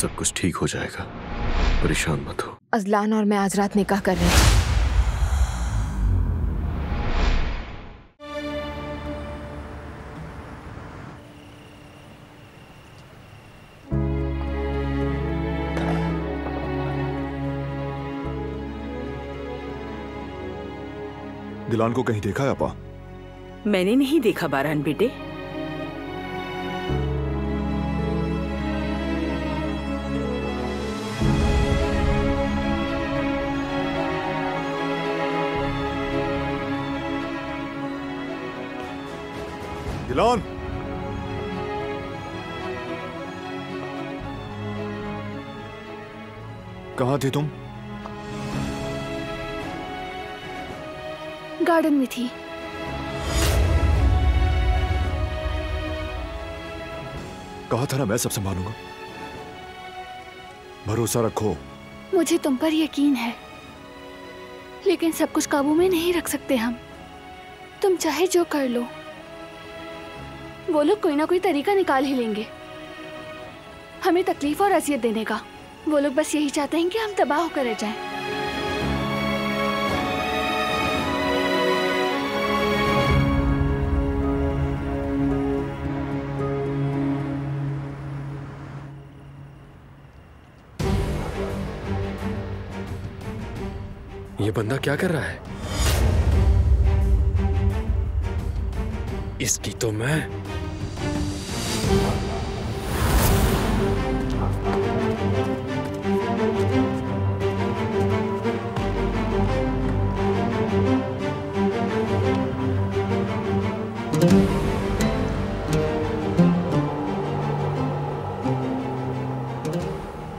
सब कुछ ठीक हो जाएगा, परेशान मत हो। अजलान और मैं आज रात निकाह कर रहे हैं। दिलान को कहीं देखा है अपा? मैंने नहीं देखा बारहान बेटे। दिलान, कहाँ थी तुम? गार्डन में थी। कहा था ना मैं सब संभालूंगा। भरोसा रखो। मुझे तुम पर यकीन है, लेकिन सब कुछ काबू में नहीं रख सकते हम। तुम चाहे जो कर लो, वो लोग कोई ना कोई तरीका निकाल ही लेंगे हमें तकलीफ और अजियत देने का। वो लोग बस यही चाहते हैं कि हम तबाह होकर रह जाएं। ये बंदा क्या कर रहा है? इसकी तो मैं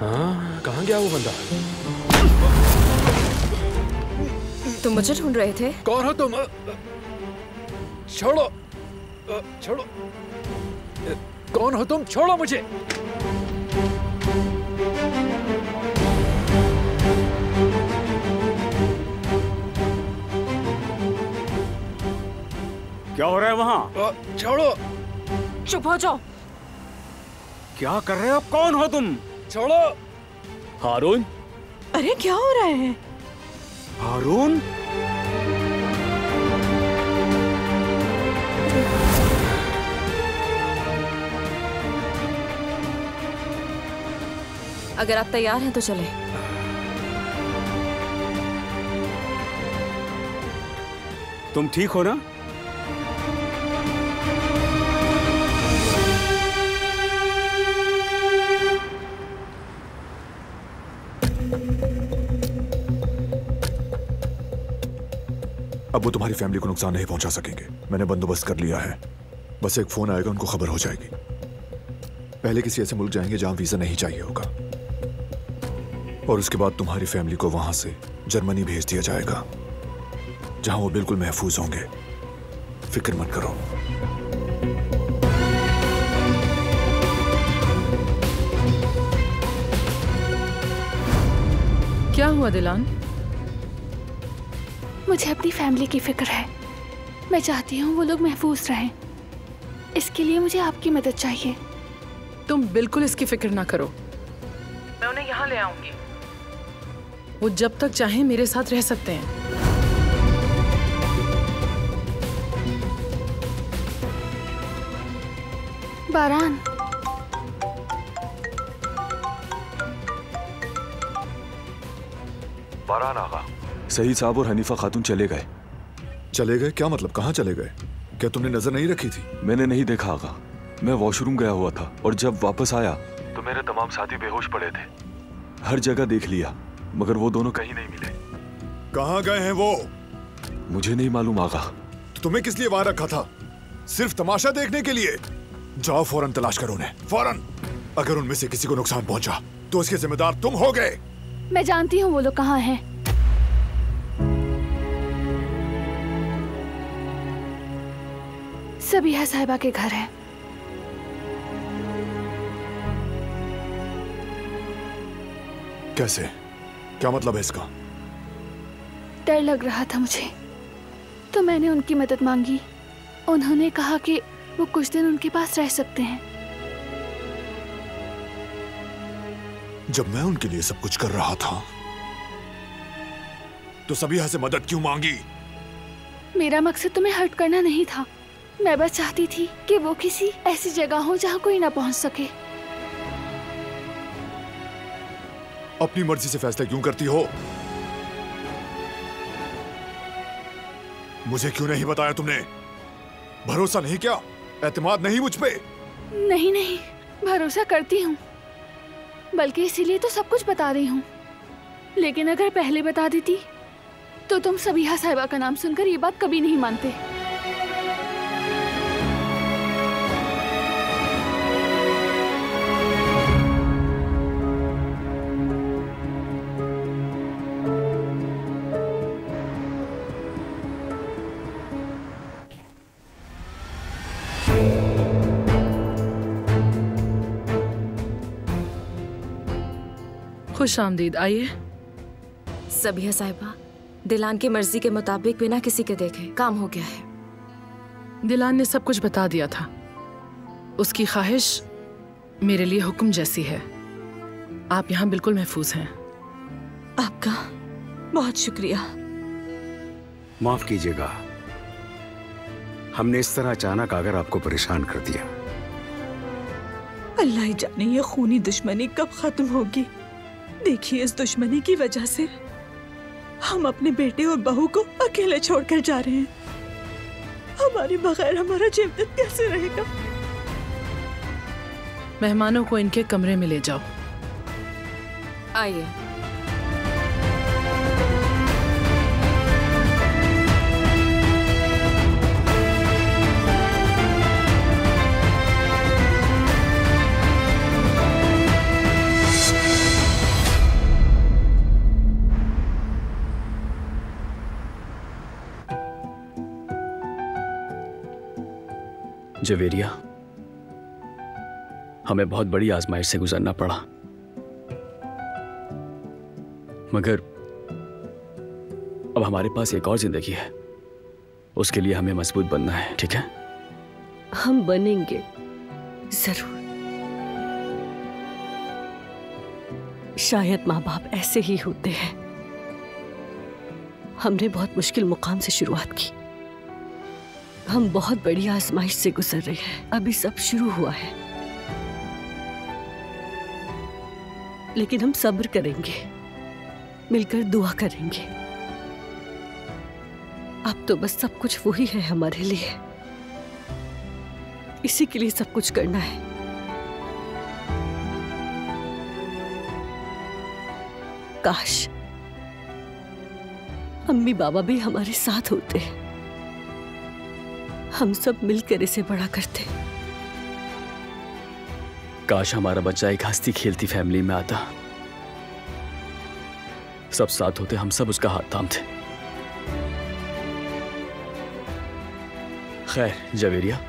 हाँ, कहाँ गया वो बंदा? तुम मुझे ढूंढ रहे थे? कौन हो तुम? छोड़ो, छोड़ो। कौन हो तुम? छोड़ो मुझे। क्या हो रहा है वहाँ? छोड़ो। चुप हो जाओ। क्या कर रहे हो? कौन हो तुम? छोड़ो। हारून? अरे क्या हो रहा है? हारून? अगर आप तैयार हैं तो चलें। तुम ठीक हो ना? अब वो तुम्हारी फैमिली को नुकसान नहीं पहुंचा सकेंगे। मैंने बंदोबस्त कर लिया है। बस एक फोन आएगा, उनको खबर हो जाएगी। पहले किसी ऐसे मुल्क जाएंगे जहां वीजा नहीं चाहिए होगा, और उसके बाद तुम्हारी फैमिली को वहां से जर्मनी भेज दिया जाएगा, जहां वो बिल्कुल महफूज होंगे। फिक्र मत करो। क्या हुआ दिलान? मुझे अपनी फैमिली की फिक्र है। मैं चाहती हूँ वो लोग महफूज रहें। इसके लिए मुझे आपकी मदद चाहिए। तुम बिल्कुल इसकी फिक्र ना करो, मैं उन्हें यहाँ ले आऊंगी। वो जब तक चाहें मेरे साथ रह सकते हैं। बारान, बारान आगा। सईद साहब और हनीफा खातून चले गए। चले गए? क्या मतलब? कहाँ चले गए? क्या तुमने नजर नहीं रखी थी? मैंने नहीं देखा आगा। मैं वॉशरूम गया हुआ था और जब वापस आया तो मेरे तमाम साथी बेहोश पड़े थे। हर जगह देख लिया मगर वो दोनों कहीं नहीं मिले। कहाँ गए हैं वो? मुझे नहीं मालूम आगा। तो तुम्हें किस लिए वहां रखा था? सिर्फ तमाशा देखने के लिए? जाओ फौरन तलाश करो उन्हें, फौरन। अगर उनमें से किसी को नुकसान पहुंचा तो उसके जिम्मेदार तुम हो गए। मैं जानती हूँ वो लोग कहाँ हैं। सबिहा साहिबा के घर है। कैसे? क्या मतलब है इसका? डर लग रहा था मुझे, तो मैंने उनकी मदद मांगी। उन्होंने कहा कि वो कुछ दिन उनके पास रह सकते हैं। जब मैं उनके लिए सब कुछ कर रहा था तो सबीहा से मदद क्यों मांगी? मेरा मकसद तुम्हें हर्ट करना नहीं था। मैं बस चाहती थी कि वो किसी ऐसी जगह हो जहाँ कोई ना पहुँच सके। अपनी मर्जी से फैसले क्यों करती हो? मुझे क्यों नहीं बताया तुमने? भरोसा नहीं क्या? एतमाद नहीं मुझ पे? नहीं नहीं, भरोसा करती हूँ, बल्कि इसीलिए तो सब कुछ बता रही हूँ। लेकिन अगर पहले बता देती तो तुम सबीहा साहिबा का नाम सुनकर ये बात कभी नहीं मानते। खुश आमदीद, आइए। सबीहा साहिबा, दिलान की मर्जी के मुताबिक बिना किसी के देखे काम हो गया है। दिलान ने सब कुछ बता दिया था। उसकी ख्वाहिश मेरे लिए हुक्म जैसी है। आप यहाँ बिल्कुल महफूज हैं। आपका बहुत शुक्रिया। माफ कीजिएगा, हमने इस तरह अचानक आकर आपको परेशान कर दिया। अल्लाह ही जाने ये खूनी दुश्मनी कब खत्म होगी। देखिए, इस दुश्मनी की वजह से हम अपने बेटे और बहू को अकेले छोड़कर जा रहे हैं। हमारे बगैर हमारा जीवन कैसे रहेगा? मेहमानों को इनके कमरे में ले जाओ। आइए। जवेरिया, हमें बहुत बड़ी आजमाइश से गुजरना पड़ा, मगर अब हमारे पास एक और जिंदगी है। उसके लिए हमें मजबूत बनना है, ठीक है? हम बनेंगे जरूर। शायद माँ बाप ऐसे ही होते हैं। हमने बहुत मुश्किल मुकाम से शुरुआत की। हम बहुत बड़ी आजमाइश से गुजर रहे हैं। अभी सब शुरू हुआ है, लेकिन हम सब्र करेंगे, मिलकर दुआ करेंगे। अब तो बस सब कुछ वही है हमारे लिए। इसी के लिए सब कुछ करना है। काश अम्मी बाबा भी हमारे साथ होते। हम सब मिलकर इसे बड़ा करते। काश हमारा बच्चा एक हंसती खेलती फैमिली में आता, सब साथ होते, हम सब उसका हाथ थामते। खैर जवेरिया,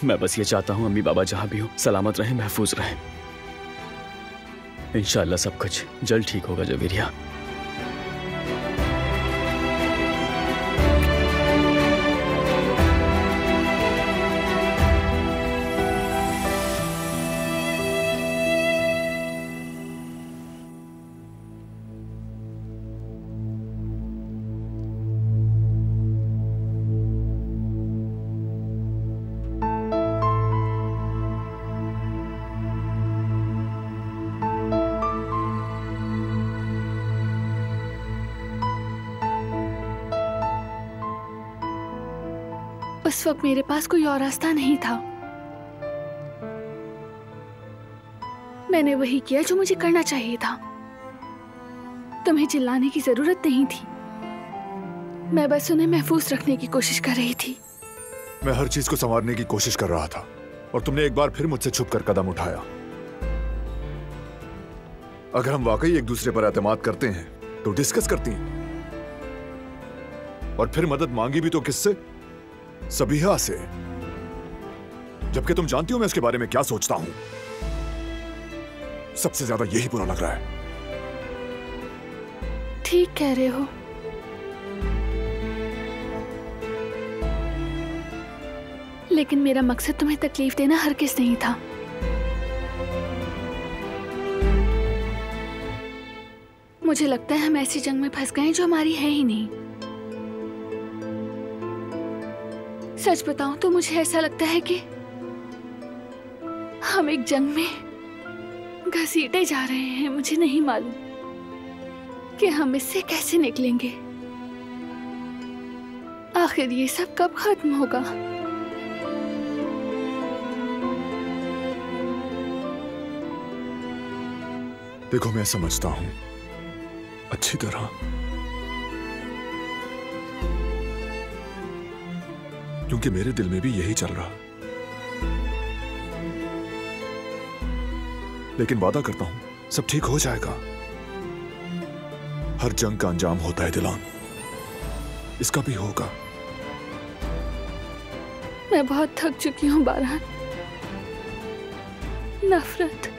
मैं बस ये चाहता हूं अम्मी बाबा जहां भी हो सलामत रहें, महफूज रहें। इंशाअल्लाह सब कुछ जल्द ठीक होगा जवेरिया। उस वक्त मेरे पास कोई और रास्ता नहीं था। मैंने वही किया जो मुझे करना चाहिए था। तुम्हें चिल्लाने की जरूरत नहीं थी। मैं बस उन्हें महफूज रखने की कोशिश कर रही थी। मैं हर चीज को संवारने की कोशिश कर रहा था और तुमने एक बार फिर मुझसे छुपकर कदम उठाया। अगर हम वाकई एक दूसरे पर एतमाद करते हैं तो डिस्कस करती हैं, और फिर मदद मांगी भी तो किससे? सबीहा से। जबकि तुम जानती हो मैं उसके बारे में क्या सोचता हूं। सबसे ज्यादा यही बुरा लग रहा है। ठीक कह रहे हो। लेकिन मेरा मकसद तुम्हें तकलीफ देना हरगिज़ नहीं था। मुझे लगता है हम ऐसी जंग में फंस गए हैं जो हमारी है ही नहीं। सच बताऊं तो मुझे ऐसा लगता है कि हम एक जंग में घसीटे जा रहे हैं। मुझे नहीं मालूम कि हम इससे कैसे निकलेंगे। आखिर ये सब कब खत्म होगा? देखो, मैं समझता हूं अच्छी तरह, क्योंकि मेरे दिल में भी यही चल रहा। लेकिन वादा करता हूं सब ठीक हो जाएगा। हर जंग का अंजाम होता है दिलान, इसका भी होगा। मैं बहुत थक चुकी हूँ बारहान। नफरत,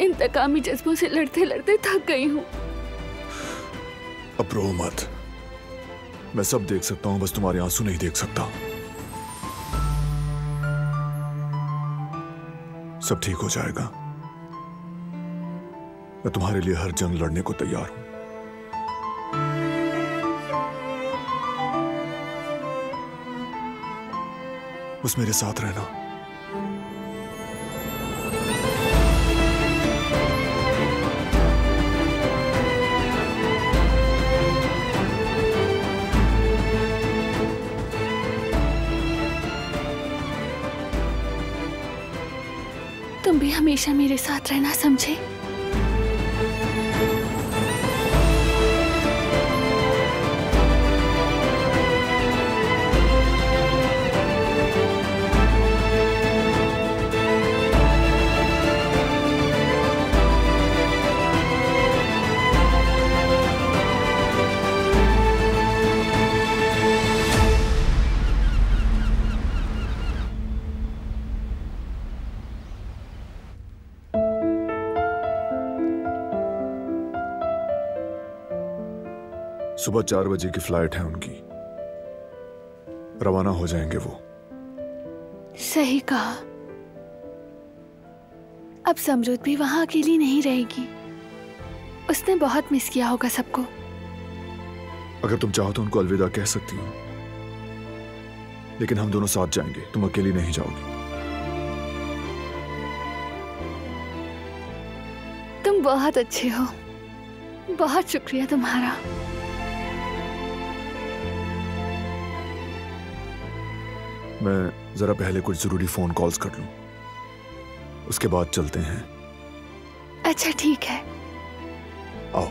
इंतकामी जज्बों से लड़ते लड़ते थक गई हूँ। अब रो मत। मैं सब देख सकता हूं, बस तुम्हारे आंसू नहीं देख सकता। सब ठीक हो जाएगा। मैं तुम्हारे लिए हर जंग लड़ने को तैयार हूं। बस मेरे साथ रहना। तुम भी हमेशा मेरे साथ रहना, समझे? सुबह 4 बजे की फ्लाइट है उनकी। रवाना हो जाएंगे वो। सही कहा। अब समरुद भी वहां अकेली नहीं रहेगी। उसने बहुत मिस किया होगा सबको। अगर तुम चाहो तो उनको अलविदा कह सकती हो, लेकिन हम दोनों साथ जाएंगे। तुम अकेली नहीं जाओगी। तुम बहुत अच्छे हो। बहुत शुक्रिया तुम्हारा। मैं जरा पहले कुछ जरूरी फोन कॉल्स कर लूं, उसके बाद चलते हैं। अच्छा ठीक है। आओ।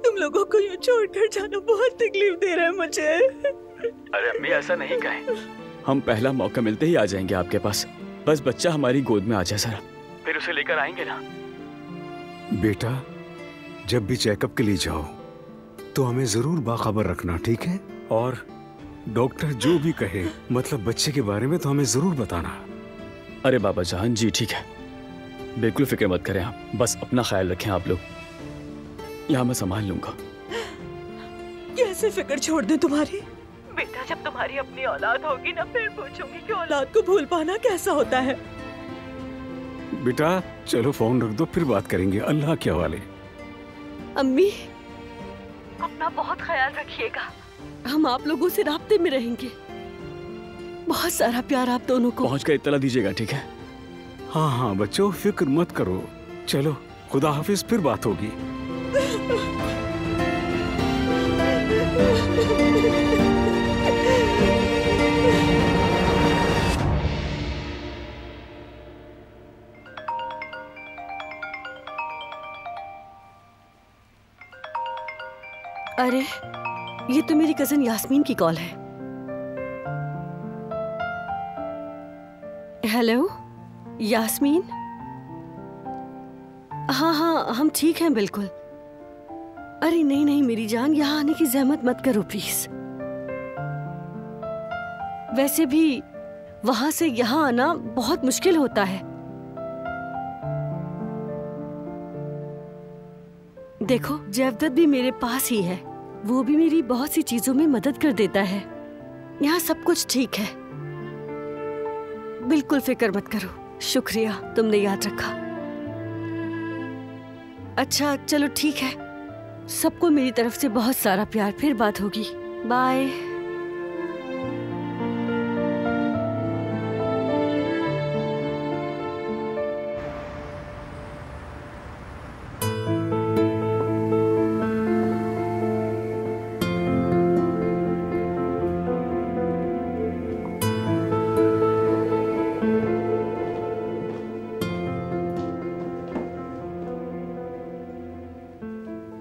तुम लोगों को यूं छोड़कर जाना बहुत तकलीफ दे रहा है मुझे। अरे अम्मी, ऐसा नहीं कहें। हम पहला मौका मिलते ही आ जाएंगे आपके पास। बस बच्चा हमारी गोद में आ जाए जरा, फिर उसे लेकर आएंगे ना। बेटा, जब भी चेकअप के लिए जाओ तो हमें जरूर बाखबर रखना, ठीक है? और डॉक्टर जो भी कहे, मतलब बच्चे के बारे में, तो हमें जरूर बताना। अरे बाबा जान जी, ठीक है, बिल्कुल फिक्र मत करें आप। बस अपना ख्याल रखें आप लोग। यहाँ मैं संभाल लूंगा। कैसे फिक्र छोड़ दे तुम्हारी? बेटा, जब तुम्हारी अपनी औलाद होगी ना, फिर पूछूंगी कि औलाद को भूल पाना कैसा होता है। बेटा चलो फोन रख दो, फिर बात करेंगे। अल्लाह के हवाले। अम्मी, अपना बहुत ख्याल रखिएगा। हम आप लोगों से राब्ते में रहेंगे। बहुत सारा प्यार आप दोनों को। पहुंच कर इत्तला दीजिएगा, ठीक है? हाँ हाँ बच्चों, फिक्र मत करो। चलो, खुदा हाफिज, फिर बात होगी। अरे, ये तो मेरी कजन यास्मीन की कॉल है। हेलो यास्मीन। हाँ हाँ, हम ठीक हैं बिल्कुल। अरे नहीं नहीं मेरी जान, यहाँ आने की जहमत मत करो प्लीज। वैसे भी वहां से यहाँ आना बहुत मुश्किल होता है। देखो, जवदत भी मेरे पास ही है। वो भी मेरी बहुत सी चीजों में मदद कर देता है। यहाँ सब कुछ ठीक है। बिल्कुल फिक्र मत करो। शुक्रिया, तुमने याद रखा। अच्छा चलो ठीक है, सबको मेरी तरफ से बहुत सारा प्यार। फिर बात होगी। बाय।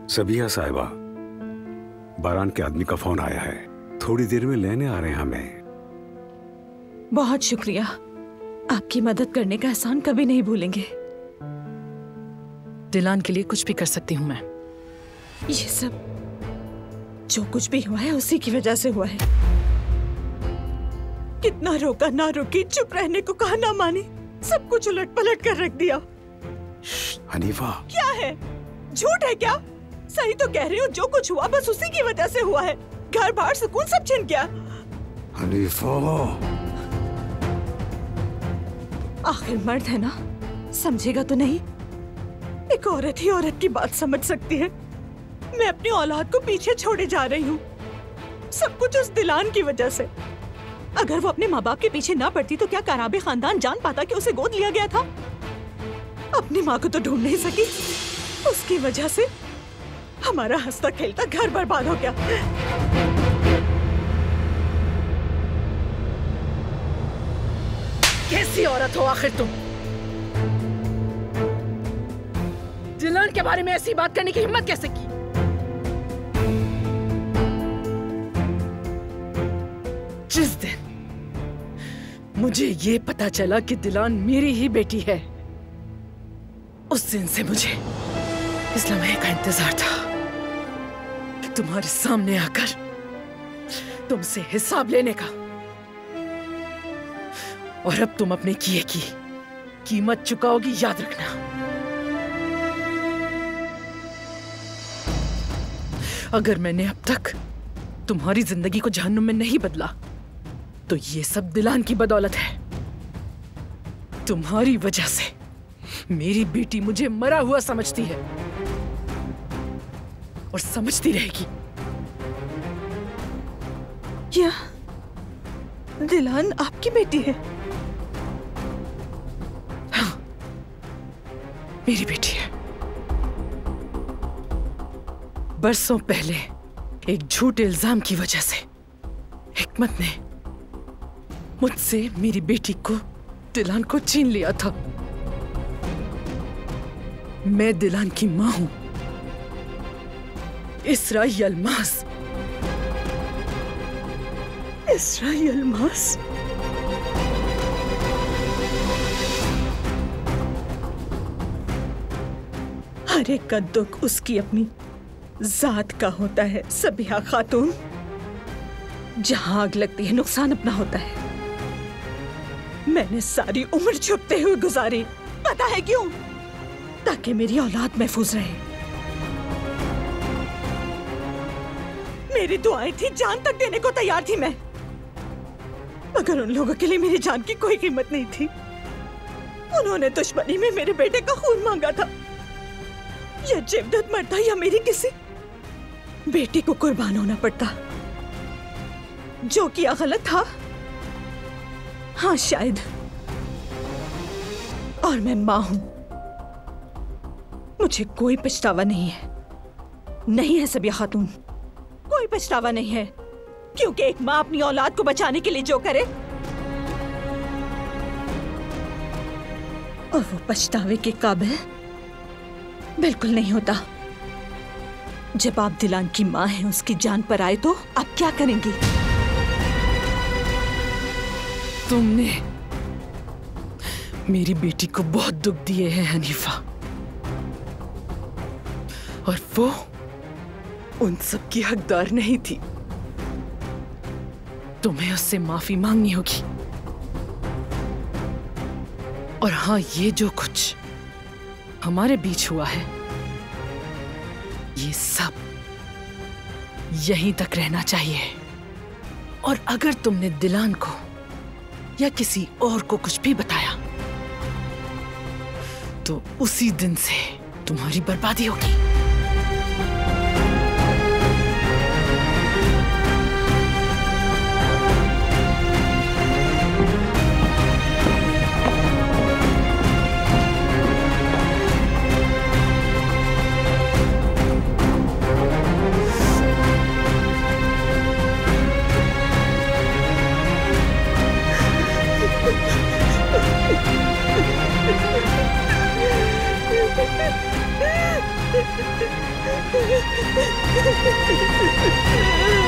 सबिया साहिबा, बारान के आदमी का फोन आया है, थोड़ी देर में लेने आ रहे हैं हमें। बहुत शुक्रिया, आपकी मदद करने का एहसान कभी नहीं भूलेंगे। दिलान के लिए कुछ भी कर सकती हूँ मैं। ये सब जो कुछ भी हुआ है उसी की वजह से हुआ है। कितना रोका ना रुकी, चुप रहने को कहा ना मानी, सब कुछ उलट पलट कर रख दिया। हनीफा, क्या है? झूठ है क्या? सही तो कह रही हूँ, जो कुछ हुआ बस उसी की वजह से हुआ है। घर बाहर सुकून सब छिन गया। हनीफा, आखिर मर्द है ना, समझेगा तो नहीं? एक औरत ही औरत की बात समझ सकती है। मैं अपनी औलाद को पीछे छोड़े जा रही हूँ, सब कुछ उस दिलान की वजह से। अगर वो अपने माँ बाप के पीछे ना पड़ती तो क्या कराबे खानदान जान पाता कि उसे गोद लिया गया था? अपनी माँ को तो ढूंढ नहीं सकी, उसकी वजह से हमारा हंसता खेलता घर बर्बाद हो गया। कैसी औरत हो आखिर तुम? दिलान के बारे में ऐसी बात करने की हिम्मत कैसे की? जिस दिन मुझे ये पता चला कि दिलान मेरी ही बेटी है, उस दिन से मुझे इस लम्हे का इंतजार था कि तुम्हारे सामने आकर तुमसे हिसाब लेने का। और अब तुम अपने किए की कीमत चुकाओगी, याद रखना। अगर मैंने अब तक तुम्हारी जिंदगी को जहन्नुम में नहीं बदला तो ये सब दिलान की बदौलत है। तुम्हारी वजह से मेरी बेटी मुझे मरा हुआ समझती है और समझती रहेगी। क्या दिलान आपकी बेटी है? हाँ, मेरी बेटी है। बरसों पहले एक झूठे इल्जाम की वजह से हिकमत ने मुझसे मेरी बेटी को दिलान को छीन लिया था। मैं दिलान की मां हूं, इसराई अल्मास। इसराई अल्मास? हर एक का दुख उसकी अपनी जात का होता है सबिहा खातून। जहां आग लगती है नुकसान अपना होता है। मैंने सारी उम्र छुपते हुए गुजारी, पता है क्यों? ताकि मेरी औलाद महफूज रहे। मेरी दुआएं थी, जान तक देने को तैयार थी मैं, मगर उन लोगों के लिए मेरी जान की कोई कीमत नहीं थी। उन्होंने दुश्मनी में मेरे बेटे का खून मांगा था। यह जेवदत मरता या मेरी किसी बेटी को कुर्बान होना पड़ता। जो किया गलत था, हाँ शायद, और मैं मां हूं। मुझे कोई पछतावा नहीं है, नहीं है सबिया खातून, कोई पछतावा नहीं है। क्योंकि एक मां अपनी औलाद को बचाने के लिए जो करे, और वो पछतावे के काबिल बिल्कुल नहीं होता। जब आप दिलान की मां हैं, उसकी जान पर आए तो आप क्या करेंगी? तुमने मेरी बेटी को बहुत दुख दिए हैं हनीफा, और वो उन सब की हकदार नहीं थी। तुम्हें उससे माफी मांगनी होगी। और हाँ, ये जो कुछ हमारे बीच हुआ है, ये सब यहीं तक रहना चाहिए। और अगर तुमने दिलान को या किसी और को कुछ भी बताया तो उसी दिन से तुम्हारी बर्बादी होगी। Ha ha ha ha!